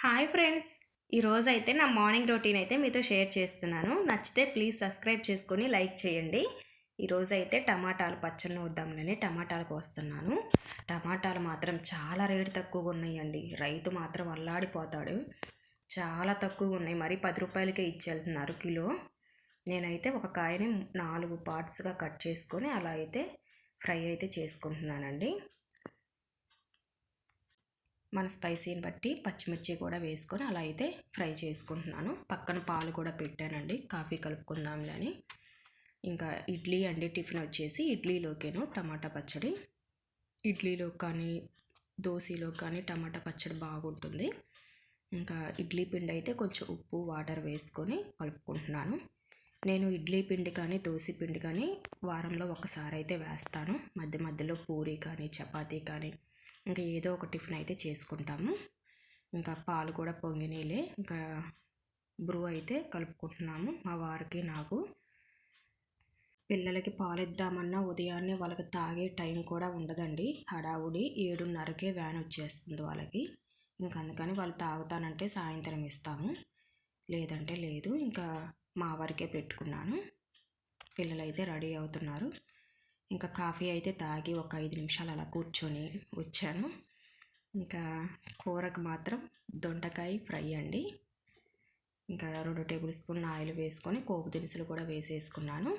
Hi friends, ఈరోజు అయితే నా మార్నింగ్ రొటీన్ అయితే మీతో షేర్ చేస్తున్నాను. నచ్చితే ప్లీజ్ సబ్స్క్రైబ్ చేసుకొని లైక్ చేయండి. ఈరోజు అయితే టమాటాలు పచ్చళ్ళు వద్దామని టమాటాలు కోస్తున్నాను. టమాటాలు మాత్రం చాలా రేటు తక్కువగా ఉన్నాయండి. రైతు మాత్రం అల్లాడిపోతాడు. చాలా తక్కువగా ఉన్నాయి. మరి 10 రూపాయలకే ఇచ్చేళ్తున్నారు కిలో. నేనైతే ఒక కాయని 4 పార్ట్స్గా కట్ చేసుకొని అలా అయితే ఫ్రై అయితే చేసుకుంటున్నానండి. మన స్పైసీని బట్టి పచ్చిమిర్చి కూడా వేసుకొని అలా అయితే ఫ్రై చేసుకుంటున్నాను. పక్కన పాలు కూడా పెట్టానండి, కాఫీ కలుపుకుందాంలని. ఇంకా ఇడ్లీ అండి, టిఫిన్ వచ్చేసి ఇడ్లీలోకేను టమాటా పచ్చడి. ఇడ్లీలో కానీ దోశలో కానీ టమాటా పచ్చడి బాగుంటుంది. ఇంకా ఇడ్లీ పిండి అయితే కొంచెం ఉప్పు వాటర్ వేసుకొని కలుపుకుంటున్నాను. నేను ఇడ్లీ పిండి కానీ దోశ పిండి కానీ వారంలో ఒకసారి అయితే వేస్తాను. మధ్య మధ్యలో పూరి కానీ చపాతీ కానీ ఇంకా ఏదో ఒక టిఫిన్ అయితే చేసుకుంటాము. ఇంకా పాలు కూడా పొంగినీలే. ఇంకా బ్రూ అయితే కలుపుకుంటున్నాము మా వారికి నాకు. పిల్లలకి పాలు ఇద్దామన్నా ఉదయాన్నే వాళ్ళకి తాగే టైం కూడా ఉండదండి. హడావుడి 7:30కే వ్యాన్ వచ్చేస్తుంది వాళ్ళకి. ఇంకా అందుకని వాళ్ళు తాగుతానంటే సాయంత్రం ఇస్తాము, లేదంటే లేదు. ఇంకా మా వారికే పెట్టుకున్నాను. పిల్లలైతే రెడీ అవుతున్నారు. ఇంకా కాఫీ అయితే తాగి ఒక 5 నిమిషాలు అలా కూర్చొని వచ్చాను. ఇంకా కూరకు మాత్రం దొండకాయ ఫ్రై అండి. ఇంకా 2 టేబుల్ స్పూన్ ఆయిల్ వేసుకొని పోపు దినుసులు కూడా వేసేసుకున్నాను.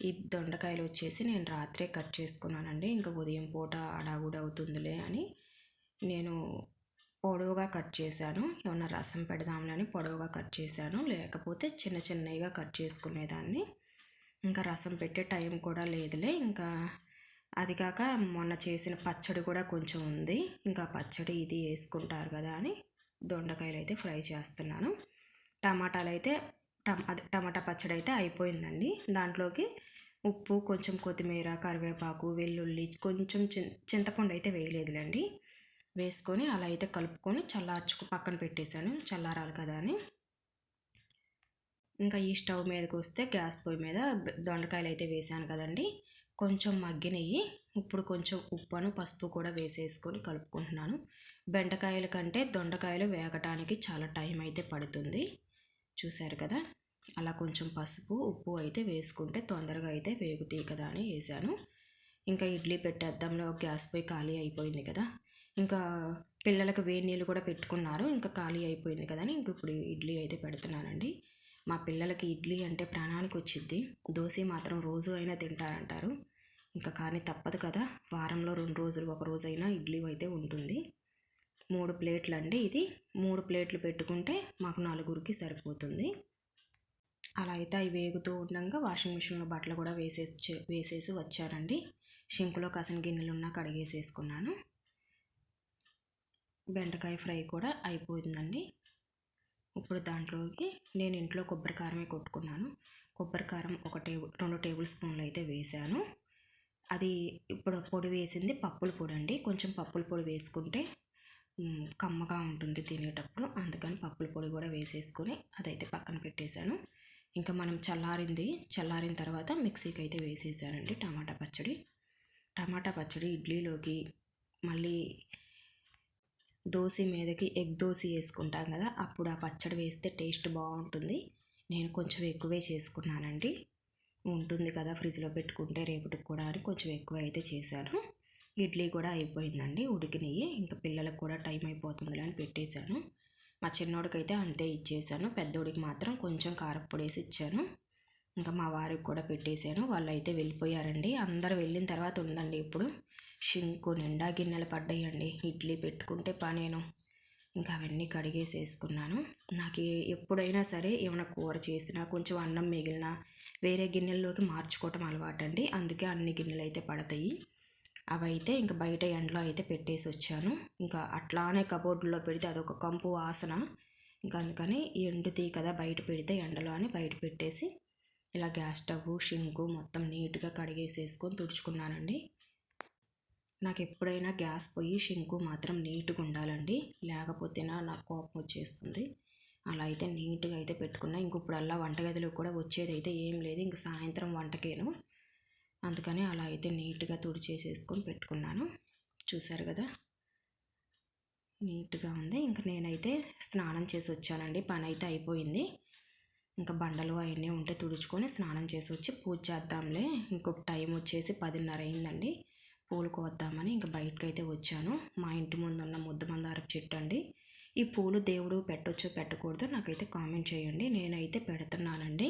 ఈ దొండకాయలు వచ్చేసి నేను రాత్రే కట్ చేసుకున్నానండి. ఇంకా ఉదయం పూట అడావుడి అవుతుందిలే అని నేను పొడవుగా కట్ చేశాను. ఏమన్నా రసం పెడదామని పొడవుగా కట్ చేశాను, లేకపోతే చిన్న చిన్నగా కట్ చేసుకునేదాన్ని. ఇంకా రసం పెట్టే టైం కూడా లేదులే. ఇంకా అది కాక మొన్న చేసిన పచ్చడి కూడా కొంచెం ఉంది. ఇంకా పచ్చడి ఇది వేసుకుంటారు కదా అని దొండకాయలు అయితే ఫ్రై చేస్తున్నాను. టమాటాలు అయితే టమాటా పచ్చడి అయితే అయిపోయిందండి. దాంట్లోకి ఉప్పు, కొంచెం కొత్తిమీర, కరివేపాకు, వెల్లుల్లి, కొంచెం చింతపండు అయితే వేయలేదులేండి. వేసుకొని అలా అయితే కలుపుకొని పక్కన పెట్టేశాను, చల్లారాలి కదా అని. ఇంకా ఈ స్టవ్ మీదకి వస్తే గ్యాస్ పొయ్యి మీద దొండకాయలు అయితే వేసాను కదండి. కొంచెం మగ్గినవి. ఇప్పుడు కొంచెం ఉప్పును పసుపు కూడా వేసేసుకొని కలుపుకుంటున్నాను. బెండకాయల కంటే దొండకాయలు వేగటానికి చాలా టైం అయితే పడుతుంది. చూశారు కదా, అలా కొంచెం పసుపు ఉప్పు అయితే వేసుకుంటే తొందరగా అయితే వేగుతాయి కదా అని వేసాను. ఇంకా ఇడ్లీ పెట్టేద్దాంలో గ్యాస్ పొయ్యి ఖాళీ అయిపోయింది కదా. ఇంకా పిల్లలకు వేడి నీళ్ళు కూడా పెట్టుకున్నారు. ఇంకా ఖాళీ అయిపోయింది కదా అని ఇంక ఇప్పుడు ఇడ్లీ అయితే పెడుతున్నానండి. మా పిల్లలకి ఇడ్లీ అంటే ప్రాణానికి వచ్చిద్ది. దోశ మాత్రం రోజు అయినా తింటారంటారు. ఇంకా కానీ తప్పదు కదా, వారంలో 2 రోజులు ఒక రోజైనా ఇడ్లీ అయితే ఉంటుంది. 3 ప్లేట్లు అండి ఇది. 3 ప్లేట్లు పెట్టుకుంటే మాకు 4గురికి సరిపోతుంది. అలా అయితే అవి వేగుతూ ఉండగా వాషింగ్ మిషన్లో బట్టలు కూడా వేసేసి వచ్చానండి. షింకులో కాసిన గిన్నెలు ఉన్నా కడిగేసేసుకున్నాను. బెండకాయ ఫ్రై కూడా అయిపోయిందండి. ఇప్పుడు దాంట్లోకి నేను ఇంట్లో కొబ్బరి కారమే కొట్టుకున్నాను. కొబ్బరి కారం 2 టేబుల్ స్పూన్లు అయితే వేసాను. అది ఇప్పుడు పొడి వేసింది పప్పుల పొడి అండి. కొంచెం పప్పుల పొడి వేసుకుంటే కమ్మగా ఉంటుంది తినేటప్పుడు. అందుకని పప్పుల పొడి కూడా వేసేసుకొని అదైతే పక్కన పెట్టేశాను. ఇంకా మనం చల్లారిన తర్వాత మిక్సీకి అయితే వేసేసానండి టమాటా పచ్చడి ఇడ్లీలోకి. మళ్ళీ దోశ మీదకి ఎగ్ దోశ వేసుకుంటాం కదా, అప్పుడు ఆ పచ్చడి వేస్తే టేస్ట్ బాగుంటుంది. నేను కొంచెం ఎక్కువే చేసుకున్నానండి. ఉంటుంది కదా ఫ్రిడ్జ్లో పెట్టుకుంటే రేపటికి కూడా అని కొంచెం ఎక్కువ అయితే చేశాను. ఇడ్లీ కూడా అయిపోయిందండి, ఉడికినాయి. ఇంకా పిల్లలకు కూడా టైం అయిపోతుందిలే అని పెట్టేశాను. మా చిన్నోడికైతే అంతే ఇచ్చేసాను. పెద్దోడికి మాత్రం కొంచెం కారప్పొడి వేసి ఇచ్చాను. ఇంకా మా వారికి కూడా పెట్టేశాను. వాళ్ళు అయితే వెళ్ళిపోయారండి. అందరూ వెళ్ళిన తర్వాత ఉందండి ఇప్పుడు షింకు నిండా గిన్నెలు పడ్డాయండి. ఇడ్లీ పెట్టుకుంటే పనేను. ఇంకా అవన్నీ కడిగేసేసుకున్నాను. నాకు ఎప్పుడైనా సరే ఏమైనా కూర చేసినా కొంచెం అన్నం మిగిలినా వేరే గిన్నెల్లోకి మార్చుకోవటం అలవాటండి. అందుకే అన్ని గిన్నెలు అయితే పడతాయి. అవైతే ఇంకా బయట ఎండలో అయితే పెట్టేసి వచ్చాను. ఇంకా అట్లానే కబోర్డులో పెడితే అదొక కంపు వాసన. ఇంకా అందుకని ఎండుతాయి కదా బయట పెడితే ఎండలో అని బయట పెట్టేసి ఇలా గ్యాస్ స్టవ్ షింకు మొత్తం నీట్గా కడిగేసేసుకొని తుడుచుకున్నానండి. నాకు ఎప్పుడైనా గ్యాస్ పొయ్యి షింకు మాత్రం నీట్గా ఉండాలండి, లేకపోతే నాకు కోపం వచ్చేస్తుంది. అలా అయితే నీట్గా అయితే పెట్టుకున్నా. ఇంకొప్పుడల్లా వంటగదిలో కూడా వచ్చేది అయితే ఏం లేదు, ఇంక సాయంత్రం వంటకేను. అందుకని అలా అయితే నీట్గా తుడిచేసేసుకొని పెట్టుకున్నాను. చూసారు కదా, నీట్గా ఉంది. ఇంకా నేనైతే స్నానం చేసి వచ్చానండి. పని అయితే అయిపోయింది. ఇంకా బండలు అవన్నీ ఉంటే తుడుచుకొని స్నానం చేసి వచ్చి పూజ చేద్దాంలే. ఇంకొక టైం వచ్చేసి 10:30 అయిందండి. పూలు కోద్దామని ఇంకా బయటకు అయితే వచ్చాను. మా ఇంటి ముందు ఉన్న ముద్ద మందారపు చెట్టు అండి. ఈ పూలు దేవుడు పెట్టొచ్చో పెట్టకూడదో నాకైతే కామెంట్ చేయండి. నేనైతే పెడుతున్నానండి.